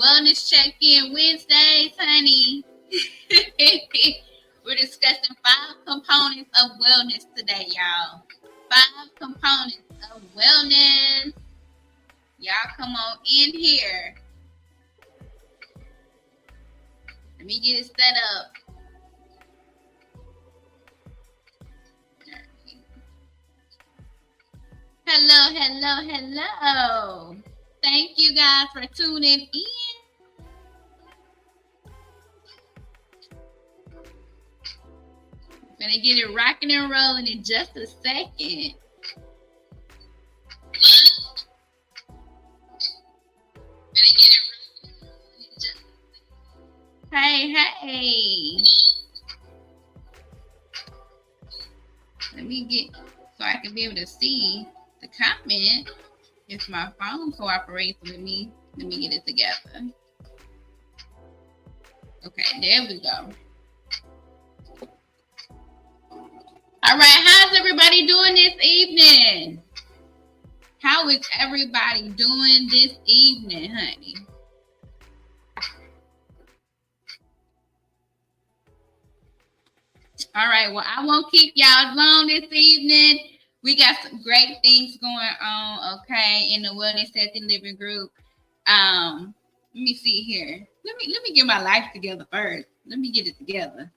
Wellness Check-In Wednesdays, honey. We're discussing 5 components of wellness today, y'all. 5 components of wellness. Y'all come on in here. Let me get it set up. Hello. Thank you guys for tuning in. Gonna get it rocking and rolling in just a second. Hey. Let me get so I can be able to see the comment. If my phone cooperates with me, let me get it together. Okay, there we go. All right, how's everybody doing this evening? How is everybody doing this evening, honey? All right, well, I won't keep y'all long this evening. We got some great things going on, okay, in the Wellness Healthy Living group. Let me see here. Let me get my life together first. Let me get it together.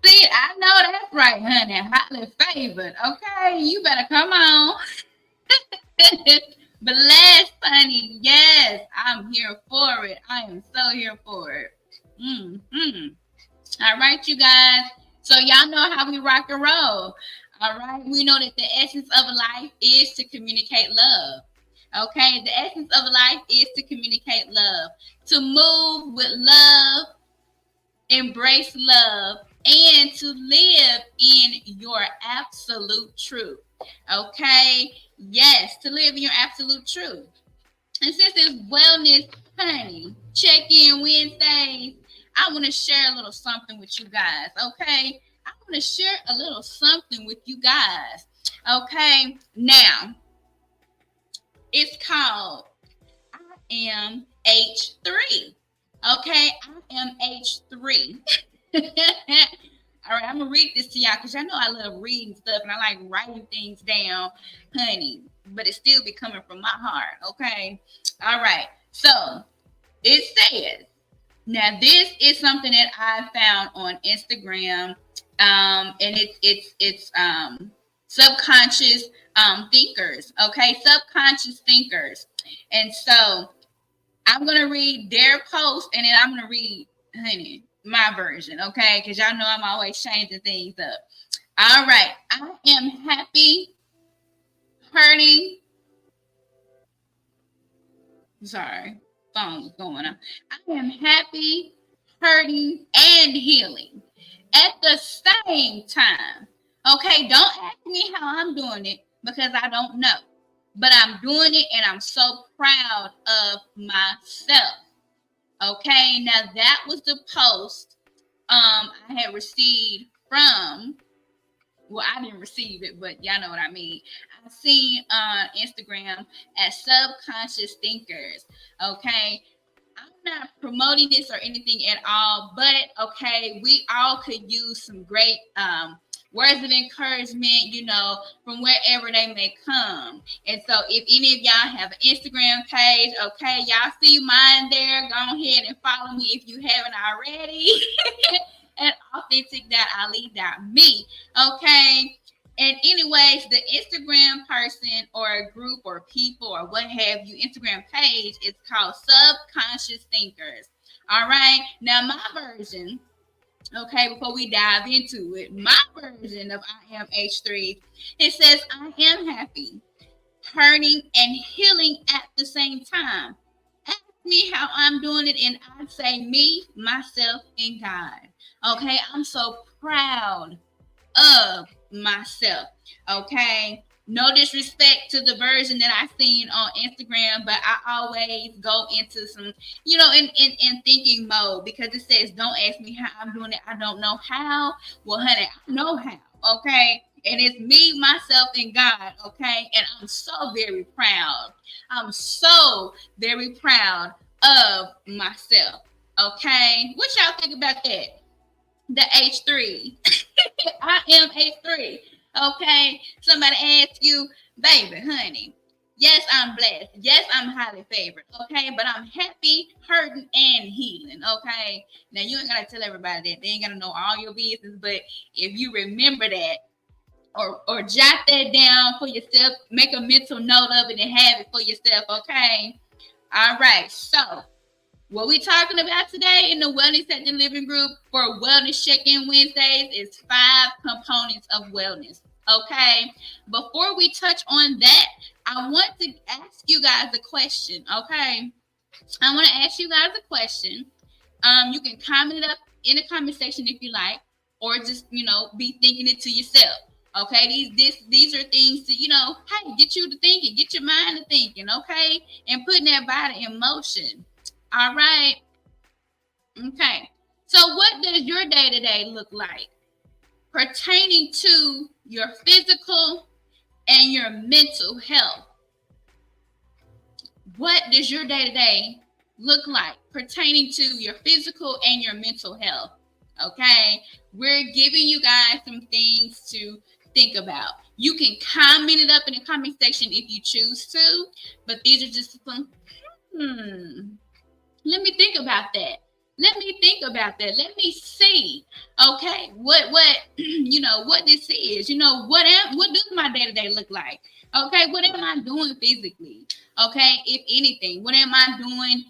I know that's right, honey. Highly favored. Okay, you better come on. Blessed, honey. Yes, I'm here for it. I am so here for it. All right, you guys. So y'all know how we rock and roll. All right. We know that the essence of life is to communicate love. Okay. The essence of life is to communicate love, to move with love, embrace love, and to live in your absolute truth. Okay. Yes, to live in your absolute truth. And since it's Wellness, honey, Check-In Wednesdays, I want to share a little something with you guys, okay? I want to share a little something with you guys, okay? Now, it's called I Am H3, okay? I am H3. All right, I'm going to read this to y'all because y'all know I love reading stuff and I like writing things down, honey, but it still be coming from my heart, okay? All right, so it says, now this is something that I found on Instagram, and it's subconscious thinkers, okay? Subconscious thinkers. And so I'm going to read their post and then I'm going to read, honey, my version, okay? Because y'all know I'm always changing things up. All right. I am happy, hurting. Sorry, phone was going on. I am happy, hurting, and healing at the same time. Okay, don't ask me how I'm doing it because I don't know. But I'm doing it and I'm so proud of myself. Okay, now that was the post I had received from, well, I didn't receive it, but y'all know what I mean. I seen on Instagram as Subconscious Thinkers. Okay, I'm not promoting this or anything at all, but okay, we all could use some great words of encouragement, you know, from wherever they may come. And so if any of y'all have an Instagram page, okay, y'all see mine there, go ahead and follow me if you haven't already. And authentic.ali.me. Okay. And anyways, the Instagram person or a group or people or what have you, Instagram page is called Subconscious Thinkers. All right. Now my version, okay, before we dive into it, my version of I Am H3, it says I am happy, hurting, and healing at the same time. Ask me how I'm doing it, and I'd say me, myself, and God. Okay, I'm so proud of myself. Okay, no disrespect to the version that I seen on Instagram, but I always go into some, you know, in thinking mode because it says, don't ask me how I'm doing it. I don't know how. Well, honey, I know how. Okay, And it's me, myself, and God, okay? And I'm so very proud. I'm so very proud of myself, okay? What y'all think about that? The H3. I am H3, okay? Somebody asked you, baby, honey, yes, I'm blessed. Yes, I'm highly favored, okay? But I'm happy, hurting, and healing, okay? Now, you ain't got to tell everybody that. They ain't got to know all your business, but if you remember that, or jot that down for yourself, make a mental note of it and have it for yourself, okay? All right, so what we talking about today in the Wellness at the Living Group for Wellness Check-In Wednesdays is 5 components of wellness, okay? Before we touch on that, I want to ask you guys a question, okay? I want to ask you guys a question. You can comment it up in the comment section if you like, or just, be thinking it to yourself. Okay, these are things to, hey, get you to thinking, get your mind to thinking, okay, and putting that body in motion. All right. Okay. So what does your day-to-day look like pertaining to your physical and your mental health? What does your day-to-day look like pertaining to your physical and your mental health? Okay. We're giving you guys some things to think about. You can comment it up in the comment section if you choose to, but these are just some, let me think about that. Let me think about that. Let me see. Okay, what what this is. What does my day-to-day look like? Okay, what am I doing physically? Okay, if anything, what am I doing,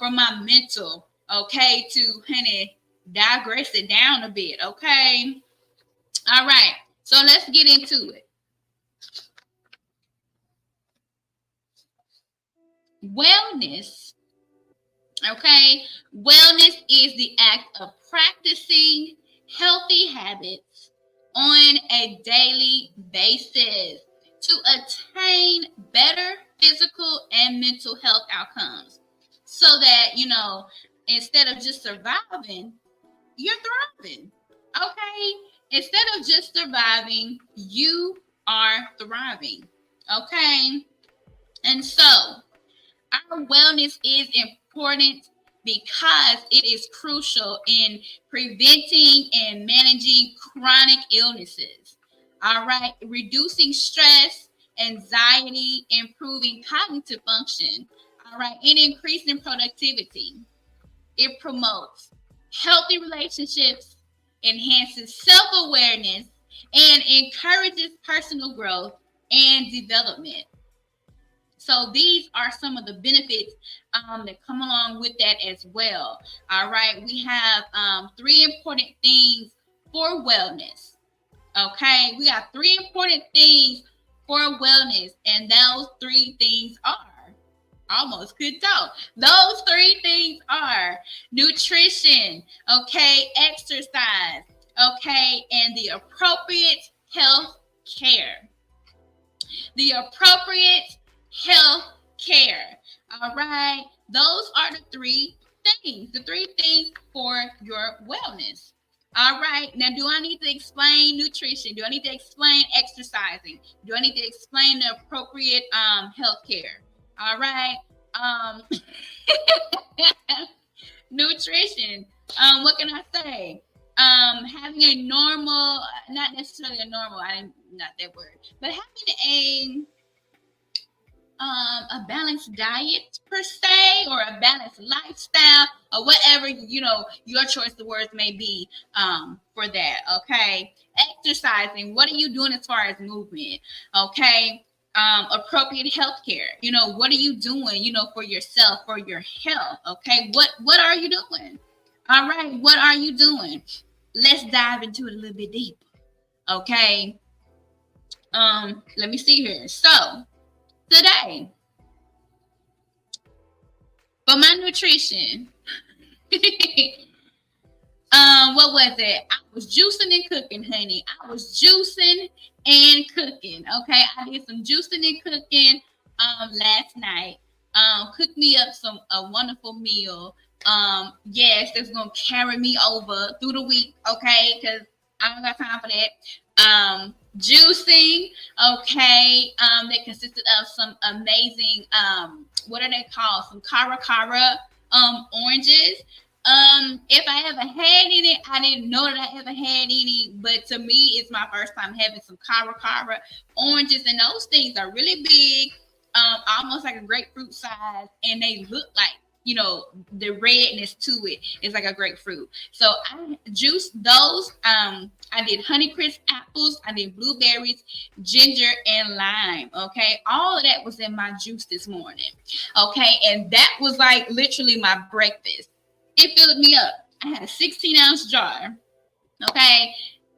for my mental? Okay, to kind of digress it down a bit. Okay. All right. So let's get into it. Wellness. Okay. Wellness is the act of practicing healthy habits on a daily basis to attain better physical and mental health outcomes. So that, instead of just surviving, you're thriving. Okay. Instead of just surviving, you are thriving. Okay. And so our wellness is important because it is crucial in preventing and managing chronic illnesses. All right. Reducing stress, anxiety, improving cognitive function. All right. And increasing productivity. It promotes healthy relationships, enhances self-awareness, and encourages personal growth and development. So these are some of the benefits that come along with that as well. All right, we have 3 important things for wellness. Okay, we got 3 important things for wellness, and those 3 things are, almost could talk. Those 3 things are nutrition, okay, exercise, okay, and the appropriate health care. The appropriate health care. All right. Those are the 3 things, for your wellness. All right. Now, do I need to explain nutrition? Do I need to explain exercising? Do I need to explain the appropriate health care? All right. Nutrition. What can I say? Having a normal, not necessarily a normal, not that word, but having a balanced diet per se, or a balanced lifestyle, or whatever, your choice of words may be for that. Okay. Exercising. What are you doing as far as movement? Okay. Appropriate health care. What are you doing, for yourself, for your health? Okay. What are you doing? All right. What are you doing? Let's dive into it a little bit deeper. Okay. Let me see here. So today, for my nutrition, what was it? I was juicing and cooking, honey. I was juicing and cooking. Okay, I did some juicing and cooking last night. Cooked me up a wonderful meal. Yes, that's gonna carry me over through the week. Okay, because I don't got time for that. Juicing, okay, that consisted of some amazing, what are they called? Some cara oranges. If I ever had any, I didn't know that I ever had any, but to me, it's my first time having some cara oranges, and those things are really big, almost like a grapefruit size, and they look like, you know, the redness to it is like a grapefruit. So I juiced those. I did Honeycrisp apples, I did blueberries, ginger, and lime. Okay, all of that was in my juice this morning. Okay, and that was like literally my breakfast. It filled me up. I had a 16-ounce jar. Okay,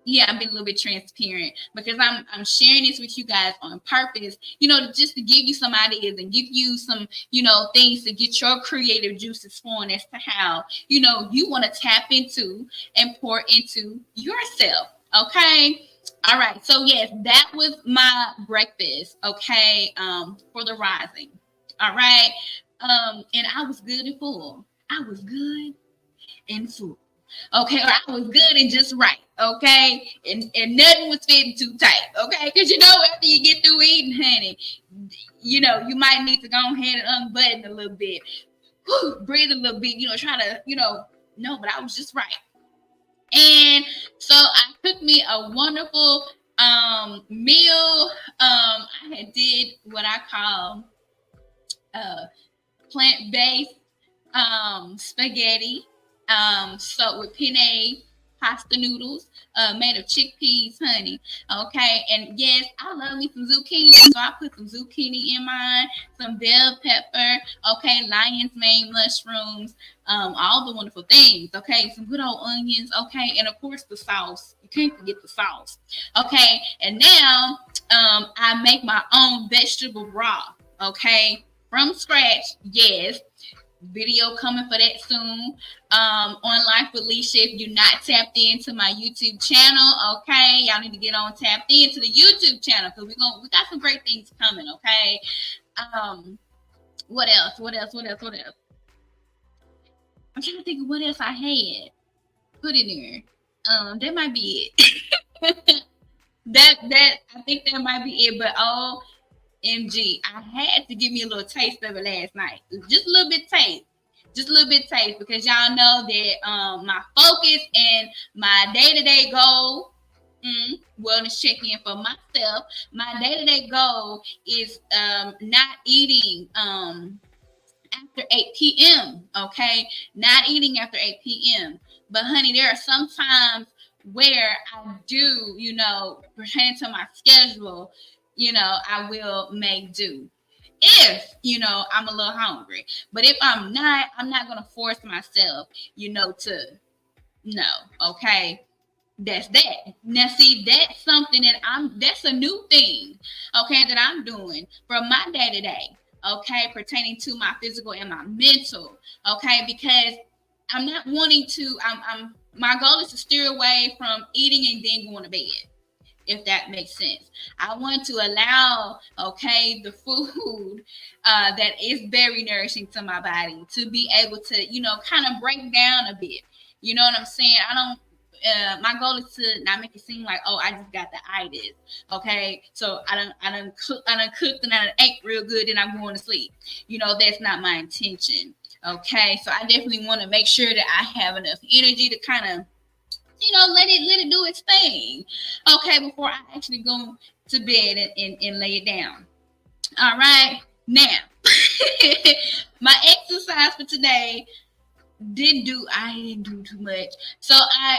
yeah, I'm being a little bit transparent because I'm sharing this with you guys on purpose, you know, just to give you some ideas and give you some, you know, things to get your creative juices flowing as to how, you know, you want to tap into and pour into yourself. Okay. All right. So yes, that was my breakfast. Okay. For the rising. All right. And I was good and full. I was good and full. Okay, or I was good and just right. Okay, and nothing was fitting too tight. Okay, because you know after you get through eating, honey, you know you might need to go ahead and unbutton a little bit, breathe a little bit. You know, try to, you know, no, but I was just right. And so I cooked me a wonderful meal. I had did what I call plant-based spaghetti, so with penne pasta noodles, made of chickpeas, honey. Okay, and yes, I love me some zucchini, so I put some zucchini in mine, some bell pepper, okay, lion's mane mushrooms, all the wonderful things. Okay, some good old onions. Okay, and of course the sauce. You can't forget the sauce. Okay, and now I make my own vegetable broth. Okay, from scratch. Yes, video coming for that soon. On Life with Leisha. If you're not tapped into my YouTube channel, okay, y'all need to get on tapped into the YouTube channel because we got some great things coming. Okay. What else? I'm trying to think of what else I had put in there. That might be it. that I think that might be it. But OMG, I had to give me a little taste of it last night. Just a little bit taste. Just a little bit taste because y'all know that my focus and my day-to-day goal, wellness check-in for myself, my day-to-day goal is not eating after 8 p.m. Okay, not eating after 8 p.m. But honey, there are some times where I do, you know, pertaining to my schedule, you know, I will make do if, you know, I'm a little hungry. But if I'm not going to force myself, you know, to no. Okay, that's that. Now see, that's something that's a new thing, okay, that I'm doing from my day to day, okay, pertaining to my physical and my mental, okay, because I'm not wanting to, my goal is to steer away from eating and then going to bed, if that makes sense. I want to allow, okay, the food that is very nourishing to my body to be able to, you know, kind of break down a bit. You know what I'm saying? My goal is to not make it seem like, oh, I just got the itis. Okay, so I done cooked and I done ate real good and I'm going to sleep. You know, that's not my intention. Okay, so I definitely want to make sure that I have enough energy to kind of, you know, let it do its thing. Okay, before I actually go to bed and lay it down. All right, now my exercise for today I didn't do too much. So I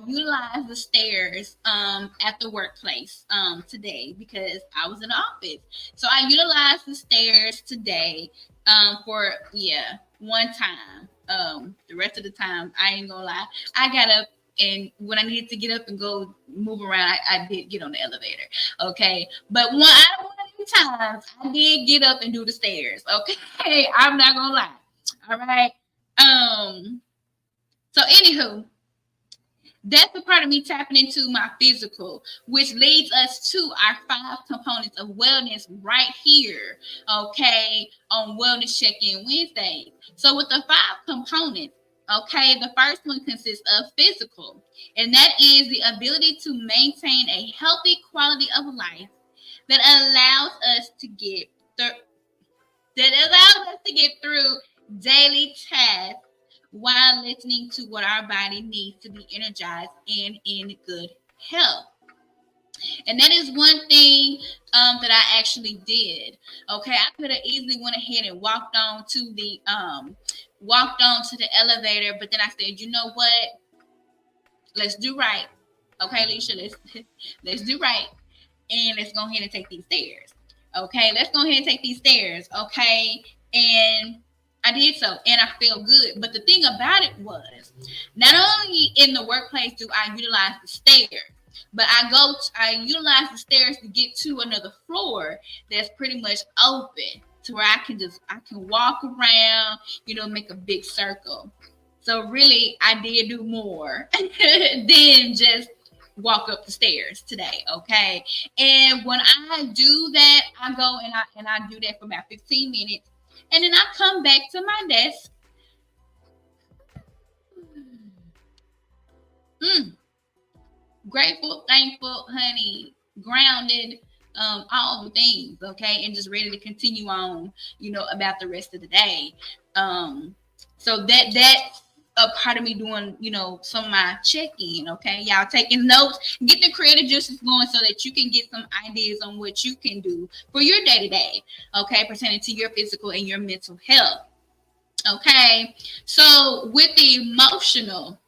utilized the stairs at the workplace today because I was in the office. So I utilized the stairs today for one time. The rest of the time, I ain't gonna lie, I got up, and when I needed to get up and go move around, I did get on the elevator. Okay, but one out of one of them times, I did get up and do the stairs. Okay, I'm not gonna lie. All right. So anywho, that's a part of me tapping into my physical, which leads us to our 5 components of wellness right here, okay, on Wellness Check-In Wednesday. So with the 5 components, Okay, the first one consists of physical, and that is the ability to maintain a healthy quality of life that allows us to get through daily tasks while listening to what our body needs to be energized and in good health. And that is one thing that I actually did. Okay, I could have easily went ahead and walked on to the elevator, but then I said, you know what? Let's do right. Okay, Alicia, let's do right, and let's go ahead and take these stairs. Okay, let's go ahead and take these stairs. Okay, and I did so, and I felt good. But the thing about it was, not only in the workplace do I utilize the stairs, but I utilize the stairs to get to another floor that's pretty much open to where I can walk around, make a big circle. So really, I did do more than just walk up the stairs today. Okay, and when I do that, I go and I do that for about 15 minutes, and then I come back to my desk. Grateful, thankful, honey, grounded, all the things, okay, and just ready to continue on, about the rest of the day. So that's a part of me doing, some of my check-in, okay? Y'all taking notes, get the creative juices going so that you can get some ideas on what you can do for your day-to-day, okay, pertaining to your physical and your mental health. Okay, so with the emotional,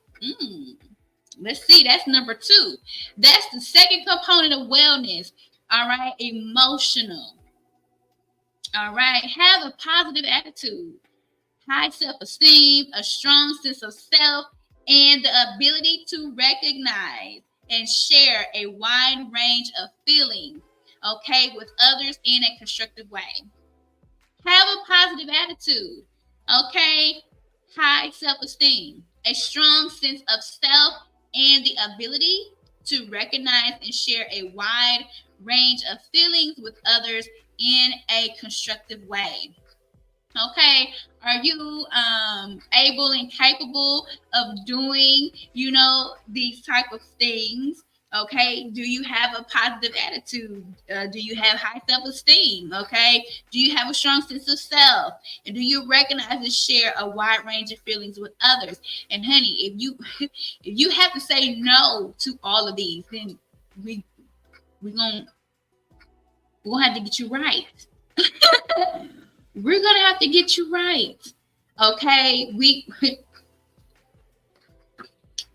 let's see, that's number 2. That's the second component of wellness. All right, emotional. All right, have a positive attitude, high self-esteem, a strong sense of self, and the ability to recognize and share a wide range of feelings, okay, with others in a constructive way. Have a positive attitude, okay, high self-esteem, a strong sense of self, and the ability to recognize and share a wide range of feelings with others in a constructive way. Okay, are you able and capable of doing, these type of things? Okay, do you have a positive attitude? Do you have high self-esteem? Okay, do you have a strong sense of self? And do you recognize and share a wide range of feelings with others? And honey, if you have to say no to all of these, then we're gonna have to get you right. We're gonna have to get you right. Okay,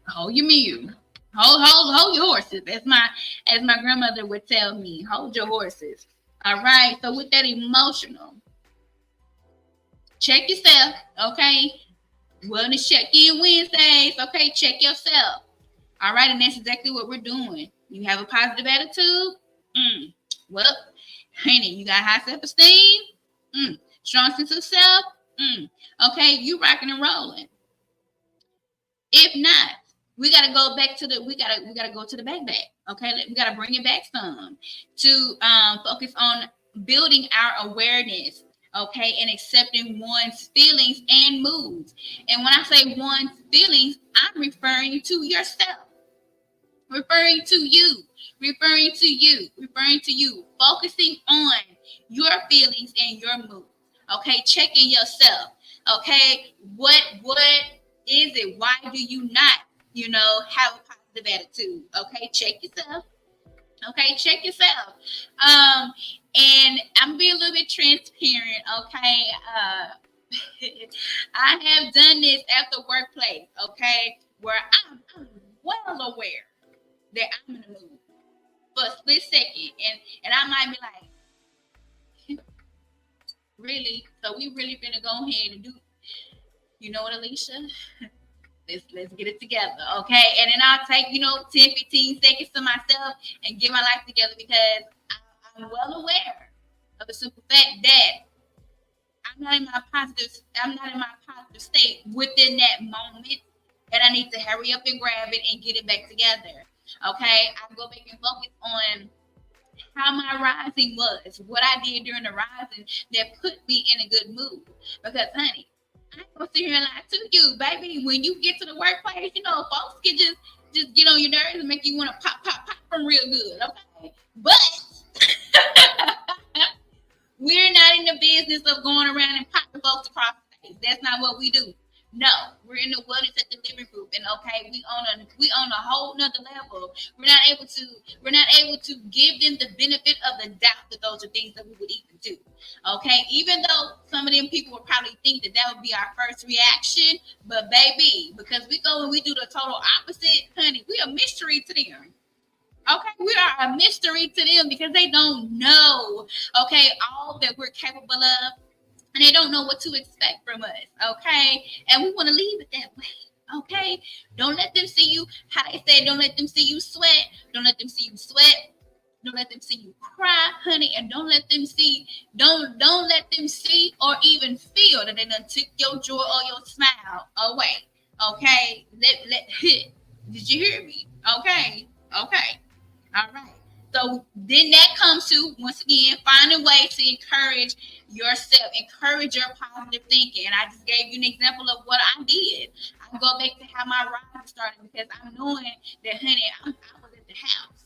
hold your mule. Hold your horses. As my grandmother would tell me, hold your horses. All right. So with that emotional, check yourself. Okay. Wellness check-in Wednesdays. Okay, check yourself. All right, and that's exactly what we're doing. You have a positive attitude. Well, honey, you got high self-esteem. Strong sense of self. Okay, you rocking and rolling. If not, we gotta go back to we gotta go to the back. Okay, we gotta bring it back some to focus on building our awareness. Okay, and accepting one's feelings and moods. And when I say one's feelings, I'm referring to yourself, referring to you, focusing on your feelings and your moods. Okay, checking yourself. Okay, what is it? Why do you not, have a positive attitude? Okay, check yourself. Okay, check yourself. And I'm being a little bit transparent. Okay, I have done this at the workplace. Okay, where I'm well aware that I'm in the mood for a split second, and I might be like, really? So we really gonna go ahead and do? You know what, Alicia? Let's get it together, okay? And then I'll take 10, 15 seconds to myself and get my life together, because I'm well aware of the simple fact that I'm not in my positive state within that moment, and I need to hurry up and grab it and get it back together. Okay, I go back and focus on how my rising was, what I did during the rising that put me in a good mood. Because honey, I ain't gonna sit here and lie to you, baby. When you get to the workplace, you know, folks can just get on your nerves and make you want to pop from real good. Okay, but we're not in the business of going around and popping folks across the face. That's not what we do. No, we're in the Wellness at the Living Group, and okay, we on a whole nother level. We're not able to give them the benefit of the doubt that those are things that we would even do. Okay, even though some of them people would probably think that that would be our first reaction, but baby, because we go and we do the total opposite, honey, we a mystery to them. Okay, we are a mystery to them because they don't know, okay, all that we're capable of, and they don't know what to expect from us, okay? And we want to leave it that way, okay? Don't let them see you, how they say, don't let them see you sweat. Don't let them see you sweat. Don't let them see you cry, honey, and don't let them see or even feel that they done took your joy or your smile away, okay? Did you hear me? Okay. All right. So then that comes to, once again, finding ways to encourage yourself, encourage your positive thinking. And I just gave you an example of what I did. I go back to how my ride started because I'm knowing that, honey, I was at the house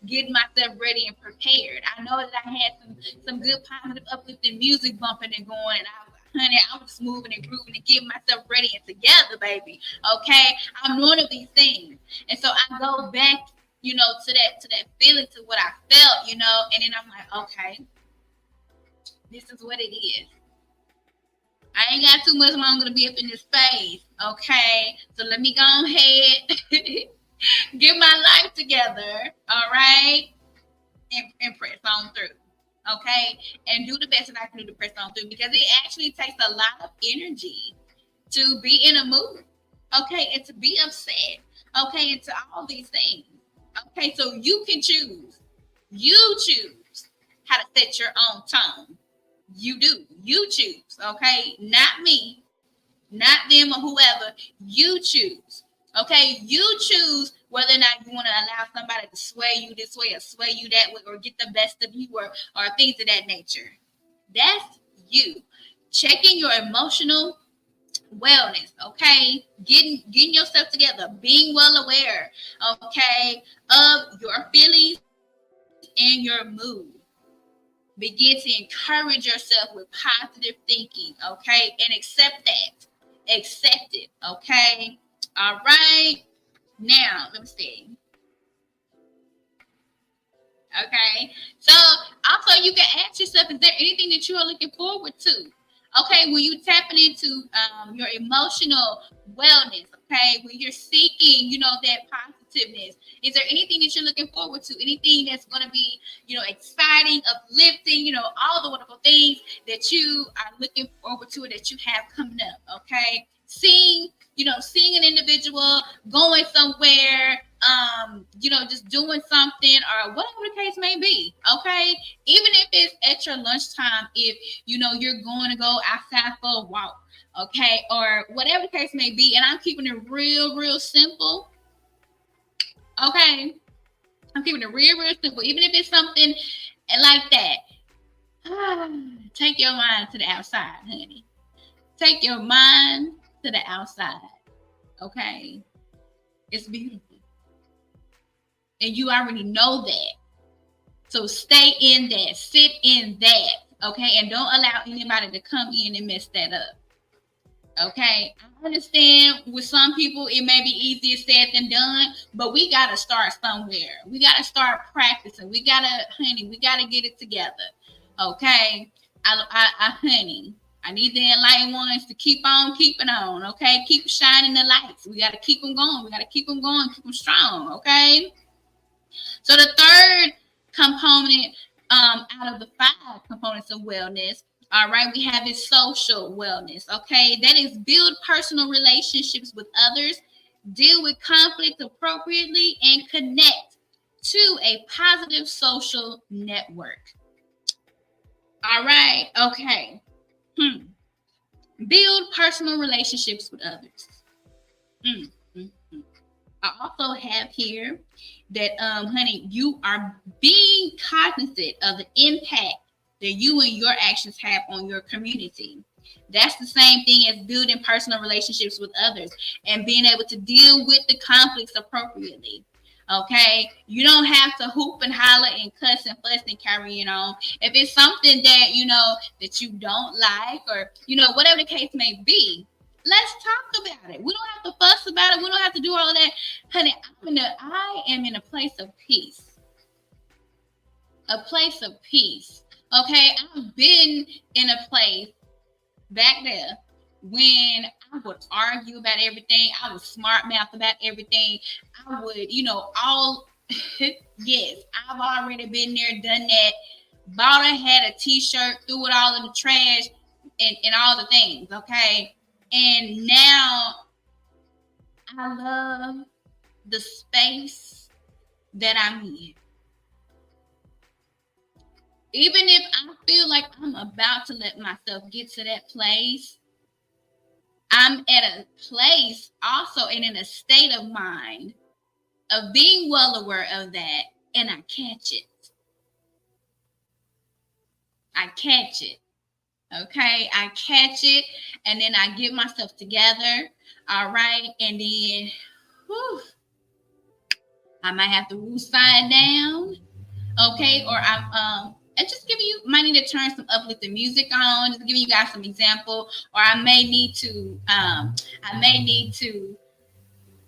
getting myself ready and prepared. I know that I had some good positive uplifting music bumping and going, and I was moving and grooving and getting myself ready and together, baby. Okay, I'm knowing of these things, and so I go back, you know, to that feeling, to what I felt, you know, and then I'm like, okay, this is what it is. I ain't got too much longer to be up in this space, okay? So let me go ahead, get my life together, all right, and press on through, okay, and do the best that I can do to press on through, because it actually takes a lot of energy to be in a mood, okay, and to be upset, okay, and to all these things. Okay, so you can choose. You choose how to set your own tone. You do. You choose. Okay, not me, not them or whoever. You choose. Okay, you choose whether or not you want to allow somebody to sway you this way or sway you that way or get the best of you or things of that nature. That's you. Checking your emotional wellness, okay, getting yourself together, being well aware, okay, of your feelings and your mood. Begin to encourage yourself with positive thinking, okay, and accept it, okay. All right, now let me see. Okay, so also you can ask yourself, is there anything that you are looking forward to? Okay, when you tapping into your emotional wellness, okay, when you're seeking, you know, that positiveness, is there anything that you're looking forward to? Anything that's going to be, you know, exciting, uplifting, you know, all the wonderful things that you are looking forward to, that you have coming up, okay? Seeing an individual going somewhere, you know, just doing something or whatever the case may be, okay? Even if it's at your lunchtime, if, you know, you're going to go outside for a walk, okay, or whatever the case may be, and I'm keeping it real simple, okay? I'm keeping it real simple, even if it's something like that. Take your mind to the outside, honey. Take your mind to the outside, okay? It's beautiful. And you already know that. So stay in that, sit in that, okay? And don't allow anybody to come in and mess that up. Okay, I understand with some people it may be easier said than done, but we gotta start somewhere. We gotta start practicing. We gotta get it together. Okay, honey, I need the enlightened ones to keep on keeping on. Okay, keep shining the lights. We gotta keep them going. We gotta keep them going. Keep them strong. Okay. So the third component out of the 5 components of wellness, all right, we have is social wellness, okay? That is build personal relationships with others, deal with conflict appropriately, and connect to a positive social network. All right, okay. Build personal relationships with others. I also have here that, honey, you are being cognizant of the impact that you and your actions have on your community. That's the same thing as building personal relationships with others and being able to deal with the conflicts appropriately. Okay, you don't have to hoop and holler and cuss and fuss and carrying on. If it's something that that you don't like, or whatever the case may be, let's talk about it. We don't have to fuss about it. We don't have to do all of that, honey. I am in a place of peace. A place of peace. Okay, I've been in a place back there when I would argue about everything. I would smart mouth about everything. I would, all yes, I've already been there, done that. Bought a hat, a t-shirt, threw it all in the trash, and all the things, okay? And now I love the space that I'm in. Even if I feel like I'm about to let myself get to that place, I'm at a place also and in a state of mind of being well aware of that, and I catch it. I catch it. Okay, I catch it, and then I get myself together. All right, and then I might have to woosah down. Okay, or I'm and just giving you might need to turn some uplifting music on, just giving you guys some example, or I may need to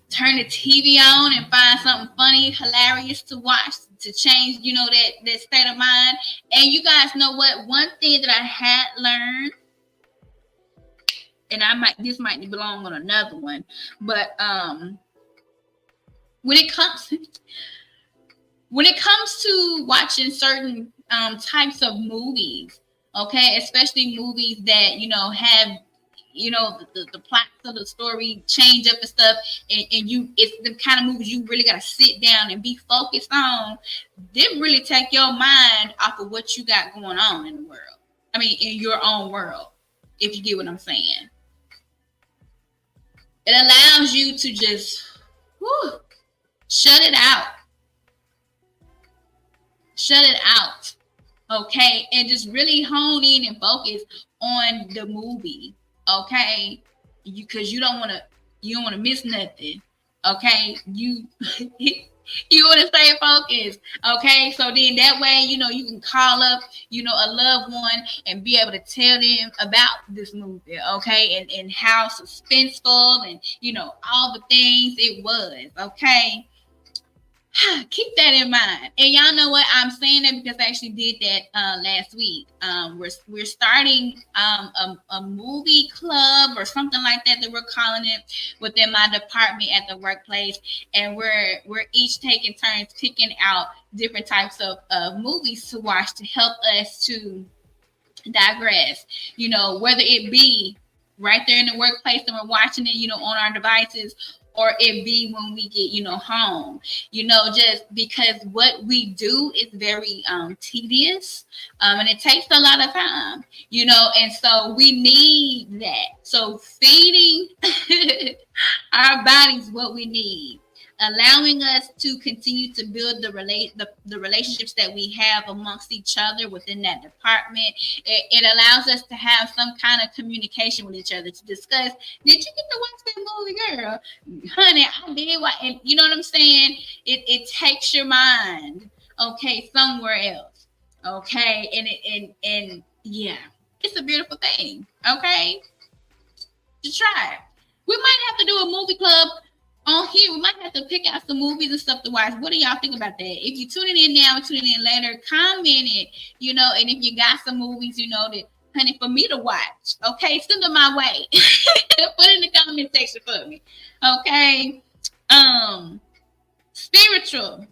turn the TV on and find something funny, hilarious to watch to change, that state of mind. And you guys know what? One thing that I had learned, and this might belong on another one, but when it comes to watching certain types of movies, okay, especially movies that have the plots of the story change up and stuff, and it's the kind of movies you really got to sit down and be focused on. They really take your mind off of what you got going on in the world. I mean, in your own world, if you get what I'm saying. It allows you to just shut it out. Shut it out. Okay, and just really hone in and focus on the movie. Okay, because you don't want to miss nothing. Okay, you want to stay focused. Okay, so then that way you can call up a loved one and be able to tell them about this movie. Okay, and how suspenseful and all the things it was. Okay. Keep that in mind. And y'all know what? I'm saying that because I actually did that last week. We're starting a movie club or something like that we're calling it within my department at the workplace, and we're each taking turns picking out different types of movies to watch to help us to digress. Whether it be right there in the workplace and we're watching it, on our devices, or it be when we get, home, just because what we do is very tedious, and it takes a lot of time, and so we need that. So feeding our bodies what we need, allowing us to continue to build the relationships that we have amongst each other within that department. It allows us to have some kind of communication with each other to discuss, did you get to watch that movie, girl? Honey, I did. And you know what I'm saying? It takes your mind, okay, somewhere else. Okay, and yeah, it's a beautiful thing. Okay, to try it. We might have to do a movie club on here. We might have to pick out some movies and stuff to watch. What do y'all think about that? If you're tuning in now and tuning in later, comment it, and if you got some movies, that, honey, for me to watch, okay, send them my way. Put in the comment section for me. Okay. Spiritual.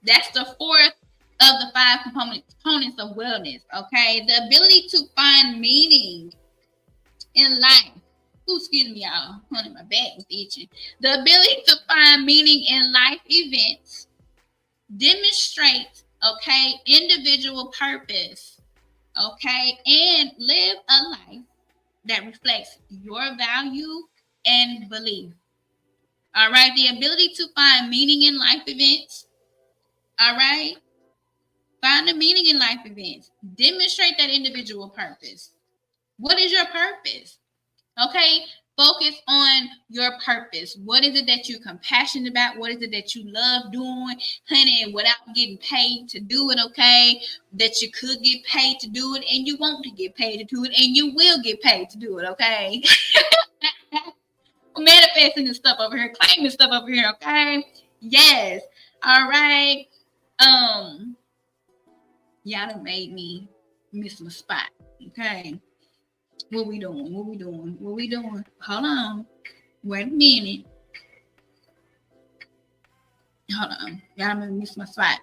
That's the fourth of the 5 components of wellness. Okay. The ability to find meaning in life. Ooh, excuse me, y'all. Honey, my back was itching. The ability to find meaning in life events, demonstrate, okay, individual purpose, okay, and live a life that reflects your value and belief. All right, the ability to find meaning in life events. All right, find the meaning in life events. Demonstrate that individual purpose. What is your purpose? Okay, focus on your purpose. What is it that you're compassionate about? What is it that you love doing, honey, without getting paid to do it? Okay, that you could get paid to do it, and you want to get paid to do it, and you will get paid to do it. Okay, manifesting this stuff over here, claiming stuff over here. Okay, yes, all right. Y'all done made me miss my spot. Okay. What we doing? What we doing? What we doing? Hold on. Wait a minute. Hold on. Y'all made me miss my spot.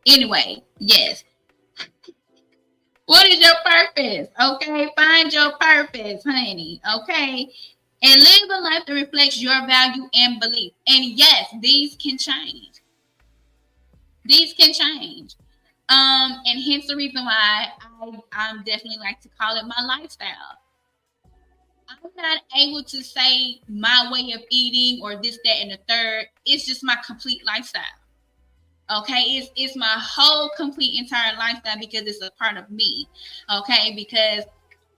Anyway, yes. What is your purpose? Okay. Find your purpose, honey. Okay. And live a life that reflects your value and belief. And yes, these can change. These can change. And hence the reason why I'm definitely like to call it my lifestyle. I'm not able to say my way of eating or this, that, and the third. It's just my complete lifestyle. Okay, it's my whole complete entire lifestyle because it's a part of me. Okay, because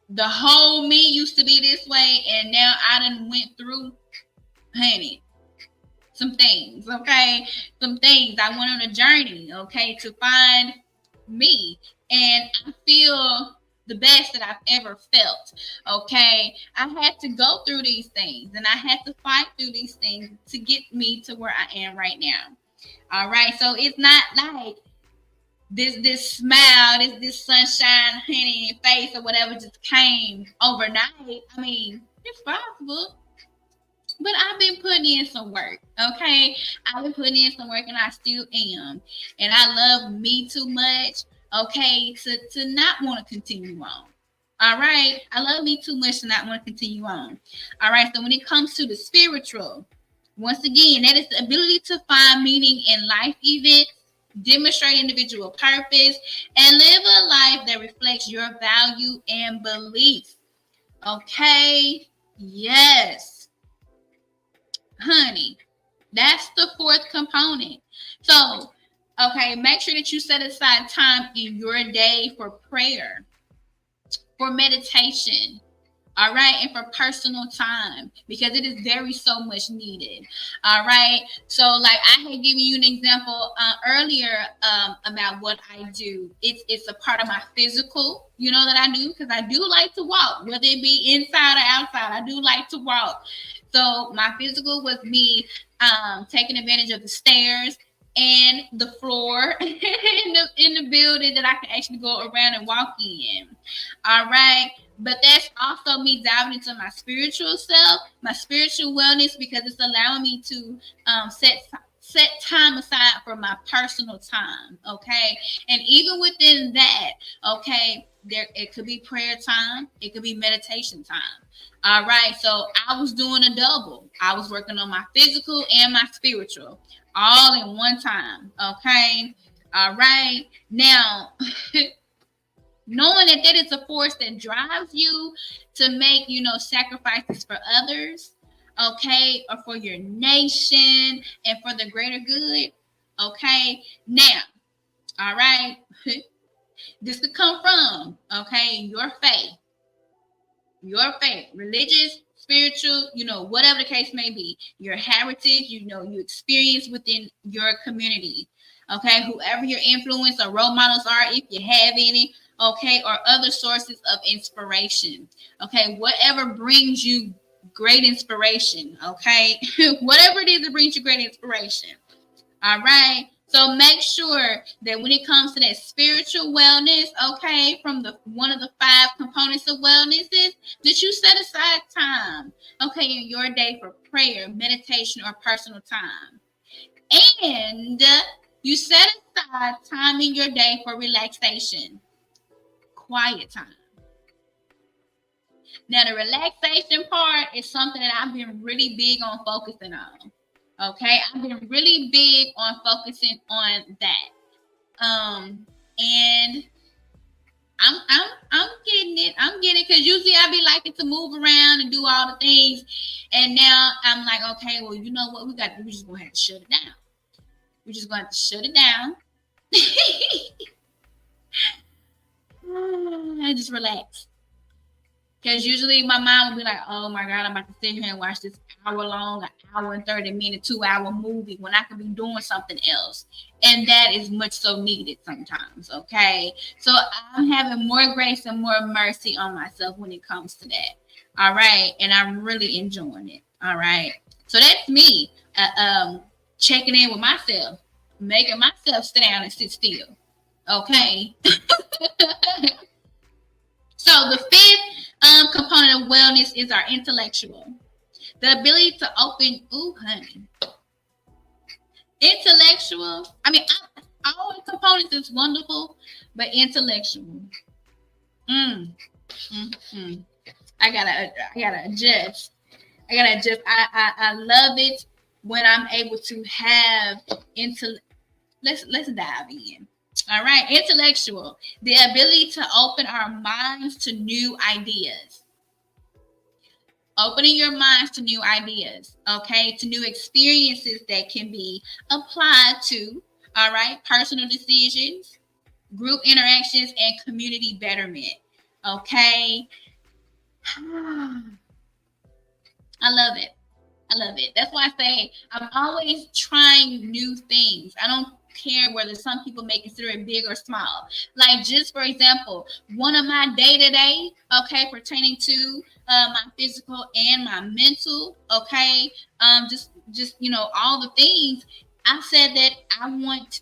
the whole me used to be this way, and now I done went through, honey, some things. Okay, some things. I went on a journey. Okay, to find me, and I feel the best that I've ever felt. Okay, I had to go through these things, and I had to fight through these things to get me to where I am right now. All right, so it's not like this smile, this sunshine, honey, in your face or whatever just came overnight. I mean, it's possible. But I've been putting in some work, okay? I've been putting in some work, and I still am. And I love me too much, okay, to not want to continue on. All right? I love me too much to not want to continue on. All right? So when it comes to the spiritual, once again, that is the ability to find meaning in life events, demonstrate individual purpose, and live a life that reflects your value and beliefs. Okay? Yes. Honey, that's the fourth component. So, okay, make sure that you set aside time in your day for prayer, for meditation, all right, and for personal time, because it is very so much needed. All right, so like I had given you an example earlier about what I do. It's a part of my physical, that I do, because I do like to walk, whether it be inside or outside. I do like to walk. So my physical was me taking advantage of the stairs and the floor in the building that I can actually go around and walk in. All right. But that's also me diving into my spiritual self, my spiritual wellness, because it's allowing me to set time aside for my personal time. Okay. And even within that, okay, it could be prayer time, it could be meditation time. All right, so I was doing a double. I was working on my physical and my spiritual all in one time. Okay, all right. Now, knowing that is a force that drives you to make, sacrifices for others, okay, or for your nation and for the greater good. Okay, now, all right, this could come from, okay, your faith, religious, spiritual, whatever the case may be, your heritage, you experience within your community, okay, whoever your influence or role models are, if you have any, okay, or other sources of inspiration, okay, whatever brings you great inspiration, okay, whatever it is that brings you great inspiration, all right. So make sure that when it comes to that spiritual wellness, okay, from one of the 5 components of wellness is that you set aside time, okay, in your day for prayer, meditation, or personal time. And you set aside time in your day for relaxation, quiet time. Now, the relaxation part is something that I've been really big on focusing on. Okay, I've been really big on focusing on that. And I'm getting it. I'm getting it, because usually I be liking to move around and do all the things. And now I'm like, okay, well, you know what? We're just gonna have to shut it down. We're just gonna have to shut it down. I just relax. Because usually my mom would be like, oh my God, I'm about to sit here and watch this hour long, an hour and 30 minute, 2 hour movie when I could be doing something else. And that is much so needed sometimes. Okay. So I'm having more grace and more mercy on myself when it comes to that. All right. And I'm really enjoying it. All right. So that's me checking in with myself, making myself sit down and sit still. Okay. So the fifth component of wellness is our intellectual. The ability to open, intellectual. I mean, all the components is wonderful, but intellectual. I gotta adjust. I love it when I'm able to have let's dive in. All right, intellectual, the ability to open our minds to new ideas. Opening your minds to new ideas, okay, to new experiences that can be applied to, all right, personal decisions, group interactions, and community betterment, okay. I love it. I love it. That's why I say I'm always trying new things. I don't care whether some people may consider it big or small. Like, just for example, one of my day-to-day, okay, pertaining to my physical and my mental, okay, just all the things. I said that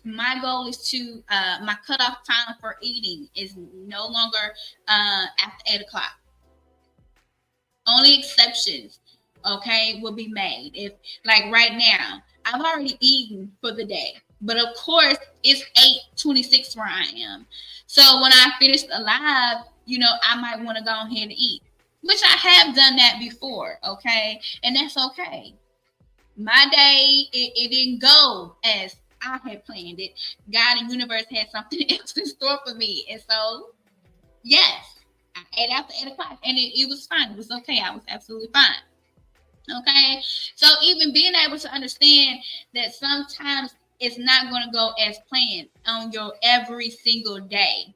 my goal is to my cutoff time for eating is no longer after 8:00. Only exceptions, okay, will be made. If, like, right now, I've already eaten for the day, but of course it's 8:26 where I am. So when I finish the live, I might want to go ahead and eat, which I have done that before, okay, and that's okay. My day, it didn't go as I had planned it. God and universe had something else in store for me, and so yes, I ate after 8:00, and it was fine. It was okay. I was absolutely fine. Okay, so even being able to understand that sometimes it's not going to go as planned on your every single day,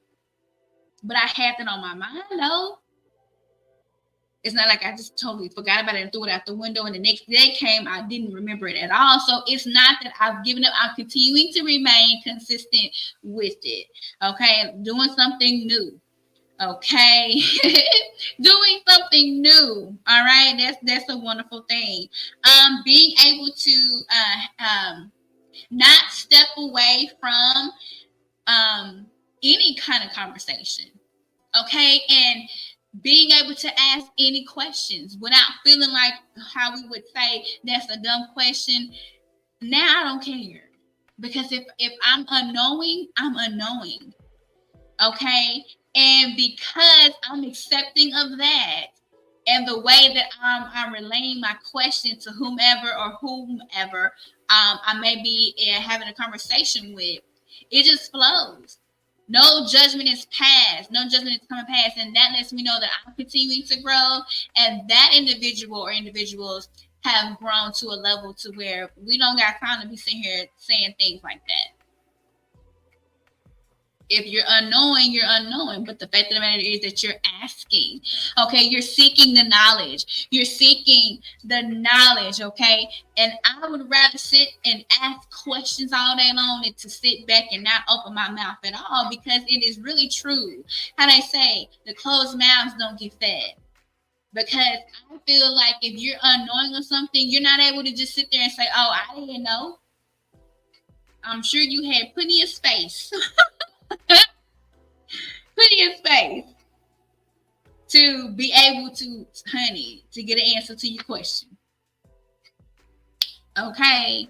but I had that on my mind though. It's not like I just totally forgot about it and threw it out the window, and the next day came, I didn't remember it at all. So it's not that I've given up. I'm continuing to remain consistent with it. Okay, doing something new. Okay, doing something new. All right, that's a wonderful thing. Being able to not step away from any kind of conversation. Okay, and being able to ask any questions without feeling like how we would say that's a dumb question. Now I don't care, because if I'm unknowing, I'm unknowing. Okay, and because I'm accepting of that, and the way that I'm relaying my question to whomever I may be having a conversation with, it just flows. No judgment is passed. No judgment is coming past. And that lets me know that I'm continuing to grow, and that individual or individuals have grown to a level to where we don't got time to be sitting here saying things like that. If you're unknowing, you're unknowing. But the fact of the matter is that you're asking. Okay, you're seeking the knowledge. You're seeking the knowledge, okay? And I would rather sit and ask questions all day long than to sit back and not open my mouth at all, because it is really true. How they say, the closed mouths don't get fed. Because I feel like if you're unknowing of something, you're not able to just sit there and say, oh, I didn't know. I'm sure you had plenty of space. Plenty of space to be able to, honey, to get an answer to your question. Okay,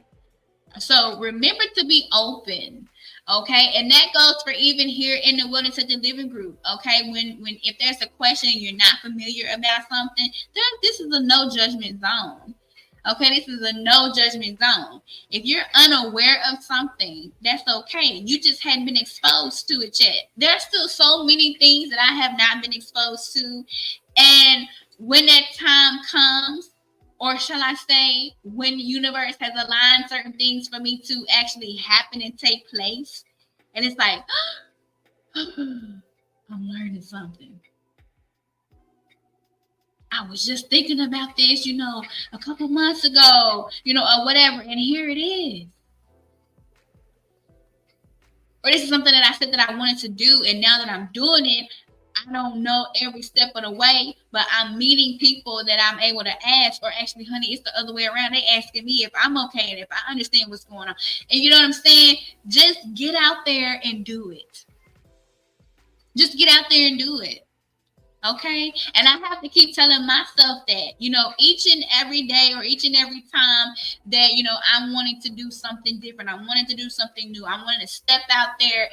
so remember to be open. Okay, and that goes for even here in the Wellness at the Living group. Okay, when if there's a question and you're not familiar about something, then this is a no judgment zone. Okay, this is a no judgment zone. If you're unaware of something, that's okay. You just hadn't been exposed to it yet. There's still so many things that I have not been exposed to. And when that time comes, or shall I say, when the universe has aligned certain things for me to actually happen and take place, and it's like, I'm learning something. I was just thinking about this, a couple months ago, or whatever, and here it is. Or this is something that I said that I wanted to do, and now that I'm doing it, I don't know every step of the way, but I'm meeting people that I'm able to ask, or actually, honey, it's the other way around. They asking me if I'm okay and if I understand what's going on. And you know what I'm saying? Just get out there and do it. Just get out there and do it. Okay. And I have to keep telling myself that, each and every day or each and every time that, I'm wanting to do something different. I'm wanting to do something new. I'm wanting to step out there,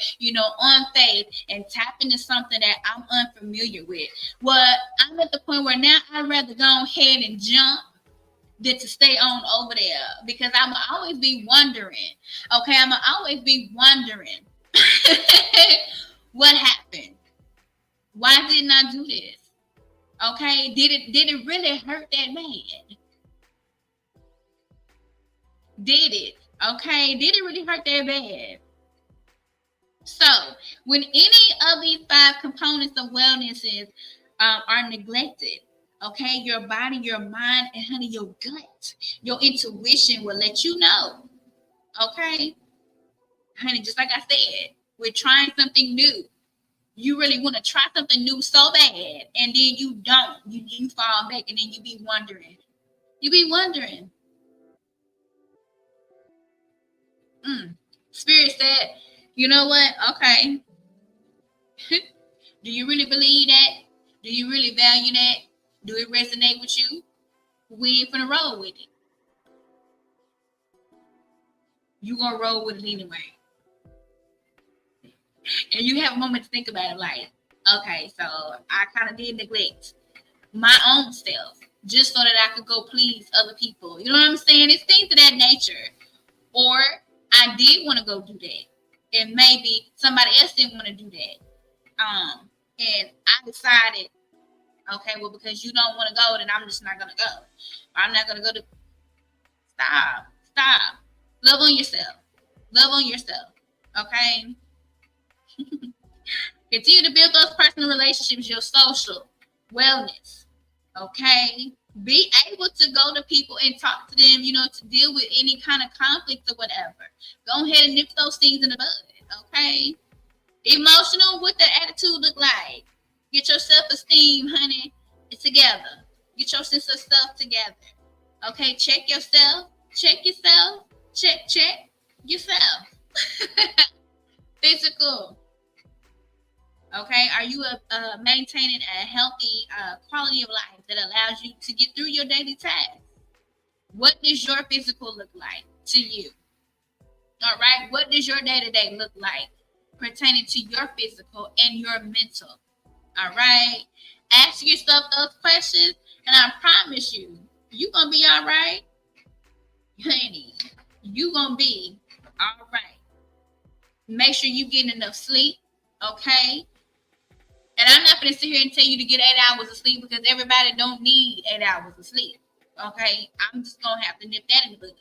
on faith and tap into something that I'm unfamiliar with. Well, I'm at the point where now I'd rather go ahead and jump than to stay on over there, because I'm going to always be wondering. Okay. I'm going to always be wondering what happened. Why didn't I do this? Okay, did it really hurt that man? Did it? Okay, did it really hurt that bad? So, when any of these 5 components of wellness are neglected, okay, your body, your mind, and honey, your gut, your intuition will let you know. Okay, honey, just like I said, we're trying something new. You really want to try something new so bad, and then you don't. You fall back, and then you be wondering. Spirit said, you know what? Okay. Do you really believe that? Do you really value that? Do it resonate with you? We ain't finna roll with it. You gonna roll with it anyway. And you have a moment to think about it, like, okay, so I kind of did neglect my own self just so that I could go please other people. You know what I'm saying? It's things of that nature. Or I did want to go do that, and maybe somebody else didn't want to do that. And I decided, okay, well, because you don't want to go, then I'm just not gonna go. I'm not gonna go to. Stop. Love on yourself. Okay. Continue to build those personal relationships, your social wellness. Okay. Be able to go to people and talk to them, to deal with any kind of conflict or whatever. Go ahead and nip those things in the bud. Okay. Emotional, what the attitude look like? Get your self-esteem, honey, together. Get your sense of self together. Okay. Check yourself. Check yourself. Check yourself. Physical. Okay, are you maintaining a healthy quality of life that allows you to get through your daily tasks? What does your physical look like to you? All right, what does your day-to-day look like pertaining to your physical and your mental? All right, ask yourself those questions, and I promise you, you're going to be all right. Honey, you're going to be all right. Make sure you get enough sleep, okay? And I'm not going to sit here and tell you to get 8 hours of sleep, because everybody don't need 8 hours of sleep. Okay, I'm just gonna have to nip that in the bud.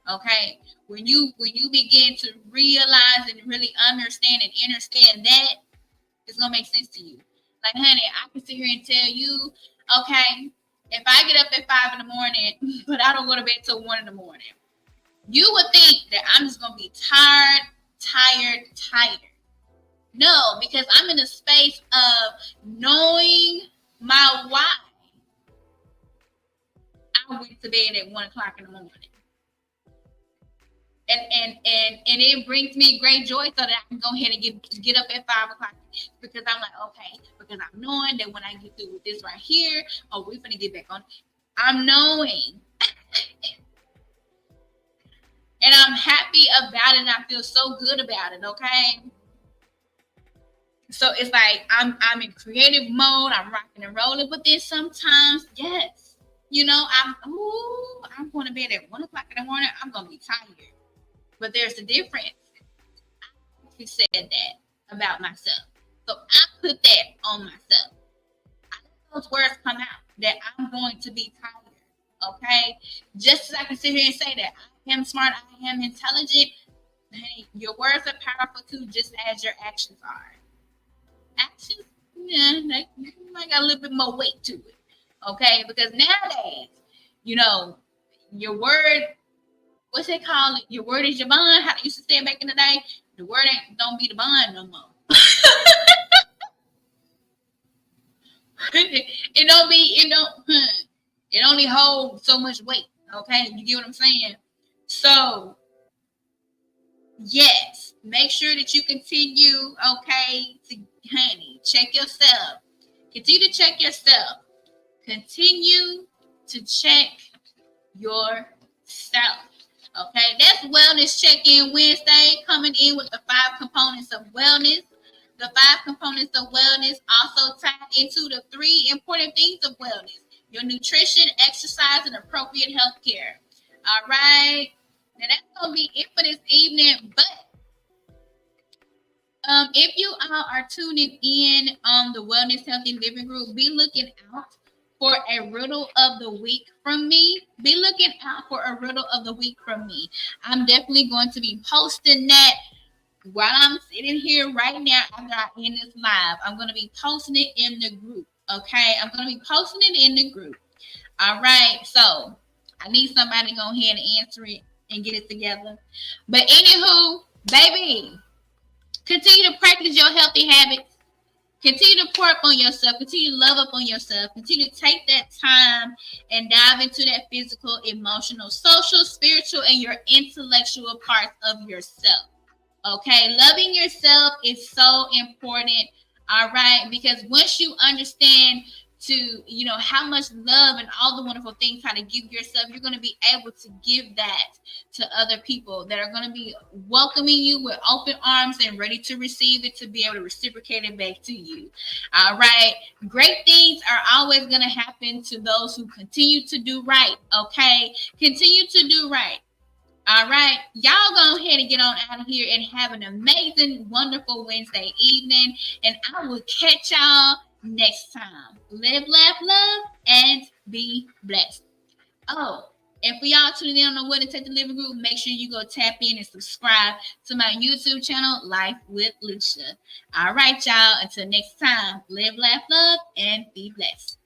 Okay, when you begin to realize and really understand that, it's gonna make sense to you. Like, honey, I can sit here and tell you, okay, if I get up at 5 in the morning, but I don't go to bed till 1 in the morning, you would think that I'm just gonna be tired. No, because I'm in a space of knowing my why. I went to bed at 1 o'clock in the morning. And it brings me great joy, so that I can go ahead and get up at 5 o'clock, because I'm like, okay, because I'm knowing that when I get through with this right here, we're gonna get back on. I'm knowing. And I'm happy about it, and I feel so good about it, okay? So it's like I'm in creative mode, I'm rocking and rolling, but then sometimes, yes, I'm going to bed at 1 o'clock in the morning, I'm gonna be tired. But there's a difference. I actually said that about myself. So I put that on myself. I let those words come out that I'm going to be tired. Okay? Just as I can sit here and say that I am smart, I am intelligent, hey, your words are powerful too, just as your actions are. Actions, yeah, they might got a little bit more weight to it. Okay, because nowadays, you know, your word, what's it called? Your word is your bond. How they used to say it back in the day. The word ain't don't be the bond no more. It don't be. It don't. It only holds so much weight. Okay, you get what I'm saying? So yes, make sure that you continue. Okay, to honey, check yourself. Continue to check yourself. Continue to check yourself. Okay, that's Wellness Check-In Wednesday, coming in with the 5 components of wellness. The 5 components of wellness also tied into the 3 important things of wellness: your nutrition, exercise, and appropriate health care. All right. Now that's gonna be it for this evening. But if you all are tuning in on the Wellness Healthy Living Group, be looking out for a riddle of the week from me. Be looking out for a riddle of the week from me. I'm definitely going to be posting that while I'm sitting here right now after I end this live. I'm going to be posting it in the group. Okay, I'm going to be posting it in the group. All right, so I need somebody to go ahead and answer it and get it together. But anywho, baby, continue to practice your healthy habits. Continue to pour up on yourself. Continue to love up on yourself. Continue to take that time and dive into that physical, emotional, social, spiritual, and your intellectual parts of yourself. Okay, loving yourself is so important. All right, because once you understand to how much love and all the wonderful things how to give yourself, you're going to be able to give that to other people that are going to be welcoming you with open arms and ready to receive it, to be able to reciprocate it back to you. All right, great things are always going to happen to those who continue to do right. Okay, continue to do right. All right, y'all go ahead and get on out of here and have an amazing, wonderful Wednesday evening. And I will catch y'all next time. Live, laugh, love, and be blessed. Oh, and for y'all tuning in on the Wellness Healthy Living Group, make sure you go tap in and subscribe to my YouTube channel, Life with Lucia. All right, y'all. Until next time, live, laugh, love, and be blessed.